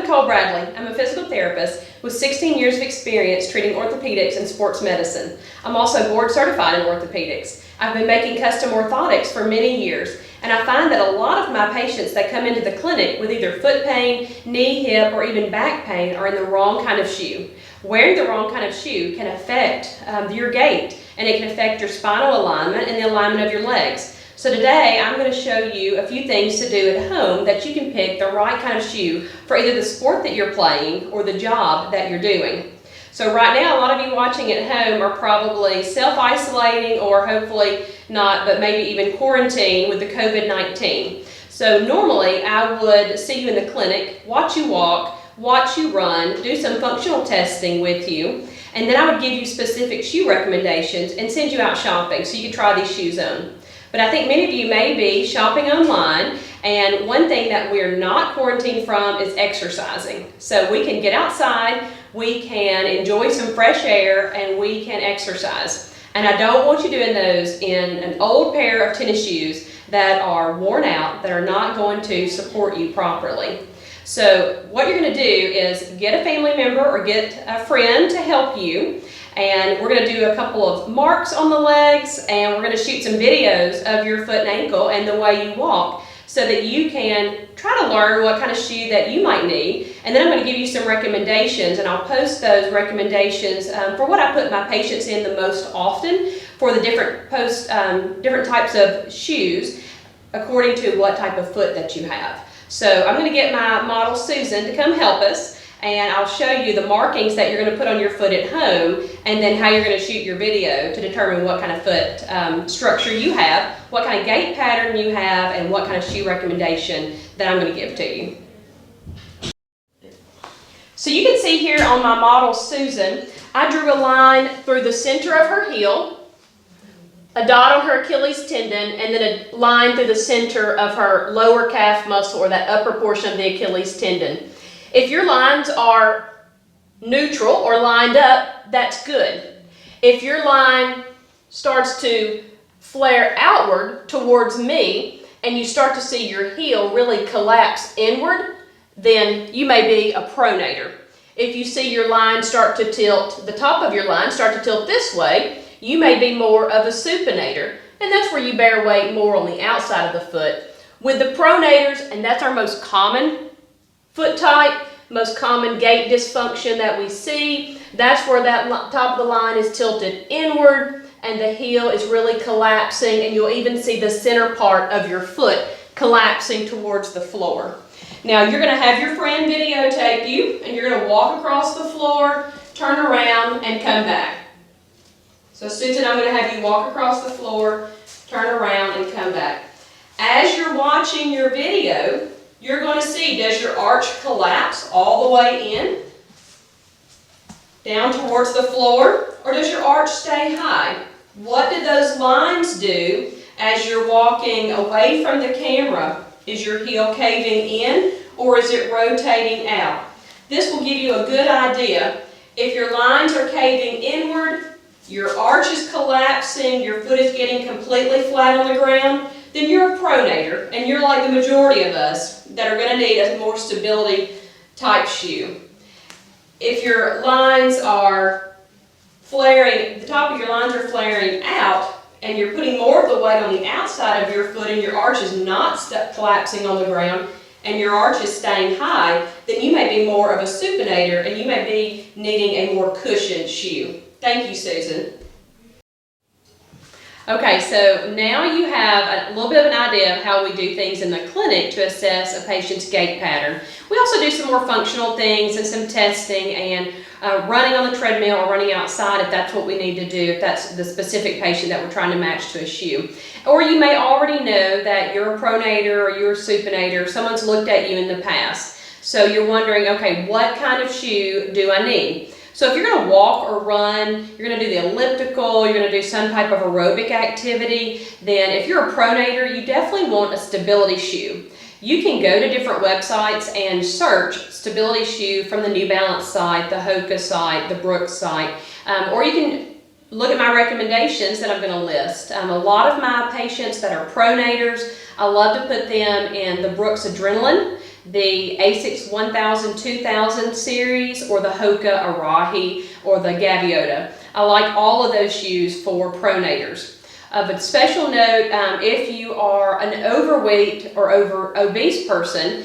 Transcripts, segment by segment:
Nacole Bradley. I'm a physical therapist with 16 years of experience treating orthopedics and sports medicine. I'm also board certified in orthopedics. I've been making custom orthotics for many years, and I find that a lot of my patients that come into the clinic with either foot pain, knee, hip, or even back pain are in the wrong kind of shoe. Wearing the wrong kind of shoe can affect your gait, and it can affect your spinal alignment and the alignment of your legs. So today I'm going to show you a few things to do at home that you can pick the right kind of shoe for either the sport that you're playing or the job that you're doing. So right now a lot of you watching at home are probably self-isolating or hopefully not, but maybe even quarantined with the COVID-19. So normally I would see you in the clinic, watch you walk, watch you run, do some functional testing with you, and then I would give you specific shoe recommendations and send you out shopping so you could try these shoes on. But I think many of you may be shopping online, and one thing that we're not quarantined from is exercising. So we can get outside, we can enjoy some fresh air, and we can exercise. And I don't want you doing those in an old pair of tennis shoes that are worn out, that are not going to support you properly. So what you're going to do is get a family member or get a friend to help you. And we're going to do a couple of marks on the legs, and we're going to shoot some videos of your foot and ankle and the way you walk so that you can try to learn what kind of shoe that you might need. And then I'm going to give you some recommendations, and I'll post those recommendations for what I put my patients in the most often for the different types of shoes according to what type of foot that you have. So I'm going to get my model Susan to come help us, and I'll show you the markings that you're going to put on your foot at home, and then how you're going to shoot your video to determine what kind of foot structure you have, what kind of gait pattern you have, and what kind of shoe recommendation that I'm going to give to you. So you can see here on my model Susan, I drew a line through the center of her heel, a dot on her Achilles tendon, and then a line through the center of her lower calf muscle, or that upper portion of the Achilles tendon. If your lines are neutral or lined up, that's good. If your line starts to flare outward towards me and you start to see your heel really collapse inward, then you may be a pronator. If you see your line start to tilt, the top of your line start to tilt this way, you may be more of a supinator, and that's where you bear weight more on the outside of the foot. With the pronators, and that's our most common foot type, most common gait dysfunction that we see, that's where that top of the line is tilted inward and the heel is really collapsing, and you'll even see the center part of your foot collapsing towards the floor. Now you're going to have your friend videotape you, and you're going to walk across the floor, turn around, and come back. So Susan, I'm going to have you walk across the floor, turn around, and come back. As you're watching your video, you're going to see, does your arch collapse all the way in, down towards the floor, or does your arch stay high? What do those lines do as you're walking away from the camera? Is your heel caving in, or is it rotating out? This will give you a good idea. If your lines are caving inward, your arch is collapsing, your foot is getting completely flat on the ground, then you're a pronator, and you're like the majority of us that are going to need a more stability type shoe. If your lines are flaring, the top of your lines are flaring out, and you're putting more of the weight on the outside of your foot and your arch is not collapsing on the ground and your arch is staying high, then you may be more of a supinator and you may be needing a more cushioned shoe. Thank you, Susan. Okay, so now you have a little bit of an idea of how we do things in the clinic to assess a patient's gait pattern. We also do some more functional things and some testing and running on the treadmill or running outside if that's what we need to do, if that's the specific patient that we're trying to match to a shoe. Or you may already know that you're a pronator or you're a supinator, someone's looked at you in the past. So you're wondering, okay, what kind of shoe do I need? So if you're going to walk or run, you're going to do the elliptical, you're going to do some type of aerobic activity, then if you're a pronator, you definitely want a stability shoe. You can go to different websites and search stability shoe from the New Balance site, the Hoka site, the Brooks site, or you can look at my recommendations that I'm going to list. A lot of my patients that are pronators, I love to put them in the Brooks Adrenaline. the Asics 1000, 2000 series, or the Hoka Arahi, or the Gaviota. I like all of those shoes for pronators. But special note, if you are an overweight or obese person,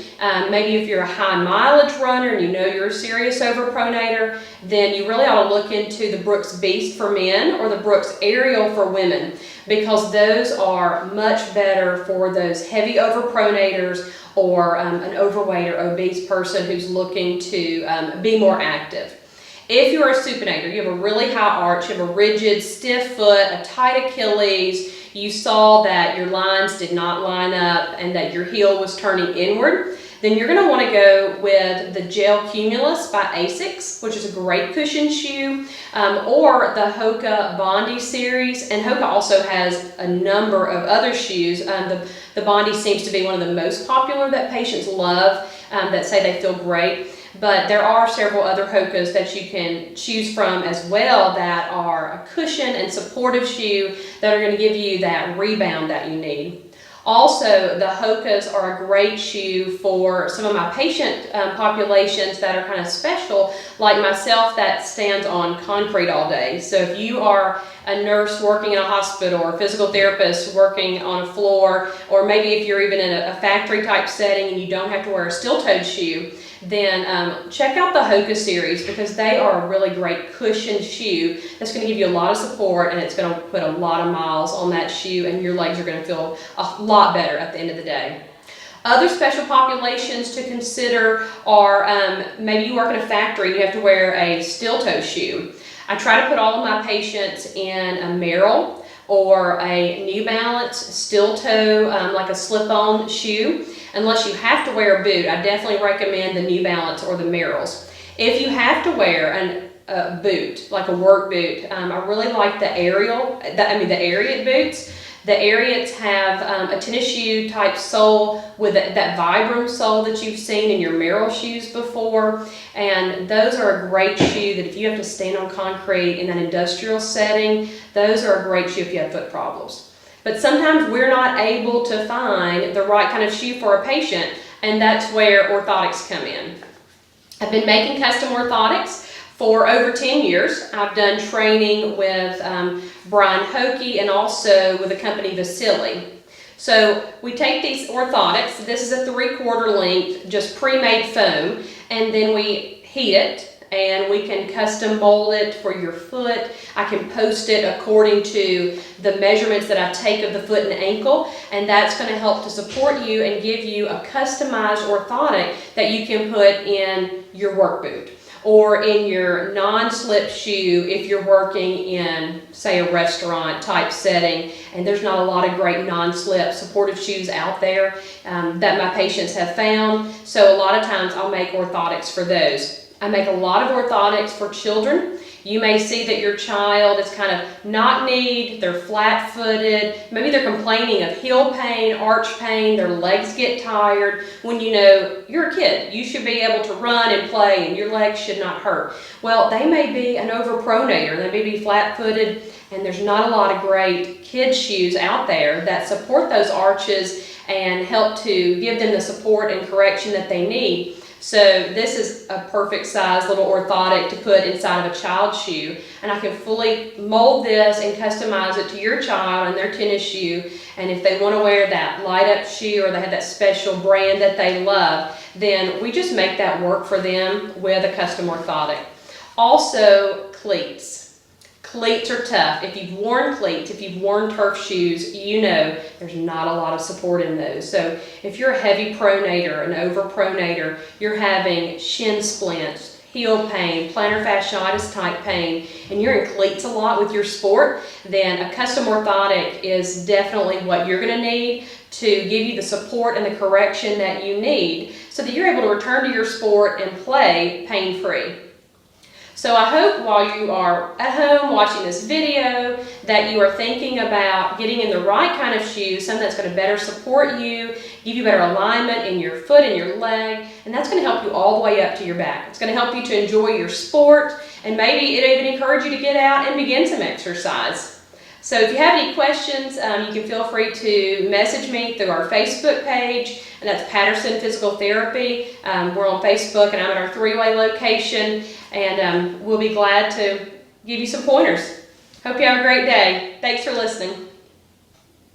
maybe if you're a high mileage runner and you know you're a serious overpronator, then you really ought to look into the Brooks Beast for men or the Brooks Ariel for women, because those are much better for those heavy overpronators or an overweight or obese person who's looking to be more active. If you're a supinator, you have a really high arch, you have a rigid, stiff foot, a tight Achilles, you saw that your lines did not line up and that your heel was turning inward, then you're going to want to go with the Gel Cumulus by Asics, which is a great cushion shoe, or the Hoka Bondi series. And Hoka also has a number of other shoes. The Bondi seems to be one of the most popular that patients love, that say they feel great. But there are several other Hokas that you can choose from as well that are a cushion and supportive shoe that are going to give you that rebound that you need. Also, the Hokas are a great shoe for some of my patient populations that are kind of special, like myself that stands on concrete all day. So if you are a nurse working in a hospital or a physical therapist working on a floor, or maybe if you're even in a factory type setting and you don't have to wear a steel-toed shoe, then check out the Hoka series, because they are a really great cushion shoe that's going to give you a lot of support, and it's going to put a lot of miles on that shoe, and your legs are going to feel a lot better at the end of the day. Other special populations to consider are maybe you work in a factory and you have to wear a steel-toe shoe. I try to put all of my patients in a Merrell or a New Balance steel-toe, like a slip-on shoe. Unless you have to wear a boot, I definitely recommend the New Balance or the Merrells. If you have to wear a boot, like a work boot, I really like the Ariat boots. The Ariats have a tennis shoe type sole with that Vibram sole that you've seen in your Merrell shoes before. And those are a great shoe that if you have to stand on concrete in an industrial setting, those are a great shoe if you have foot problems. But sometimes we're not able to find the right kind of shoe for a patient, and that's where orthotics come in. I've been making custom orthotics for over 10 years. I've done training with Brian Hoke and also with the company Vasili. So we take these orthotics, this is a 3/4 length, just pre-made foam, and then we heat it, and we can custom mold it for your foot. I can post it according to the measurements that I take of the foot and ankle, and that's going to help to support you and give you a customized orthotic that you can put in your work boot or in your non-slip shoe if you're working in, say, a restaurant type setting, and there's not a lot of great non-slip supportive shoes out there that my patients have found. So a lot of times I'll make orthotics for those. I make a lot of orthotics for children. You may see that your child is kind of knock-kneed, they're flat-footed, maybe they're complaining of heel pain, arch pain, their legs get tired. When you know you're a kid, you should be able to run and play and your legs should not hurt. Well, they may be an overpronator, they may be flat-footed, and there's not a lot of great kids shoes out there that support those arches and help to give them the support and correction that they need. So this is a perfect size little orthotic to put inside of a child's shoe, and I can fully mold this and customize it to your child and their tennis shoe. And if they want to wear that light up shoe or they have that special brand that they love, then we just make that work for them with a custom orthotic. Also, cleats. Cleats are tough. If you've worn cleats, if you've worn turf shoes, you know there's not a lot of support in those. So if you're a heavy pronator, an overpronator, you're having shin splints, heel pain, plantar fasciitis type pain, and you're in cleats a lot with your sport, then a custom orthotic is definitely what you're going to need to give you the support and the correction that you need so that you're able to return to your sport and play pain-free. So I hope while you are at home watching this video that you are thinking about getting in the right kind of shoes, something that's going to better support you, give you better alignment in your foot and your leg, and that's going to help you all the way up to your back. It's going to help you to enjoy your sport, and maybe it'll even encourage you to get out and begin some exercise. So if you have any questions, you can feel free to message me through our Facebook page, and that's Patterson Physical Therapy. We're on Facebook, and I'm at our 3-way location, and we'll be glad to give you some pointers. Hope you have a great day. Thanks for listening.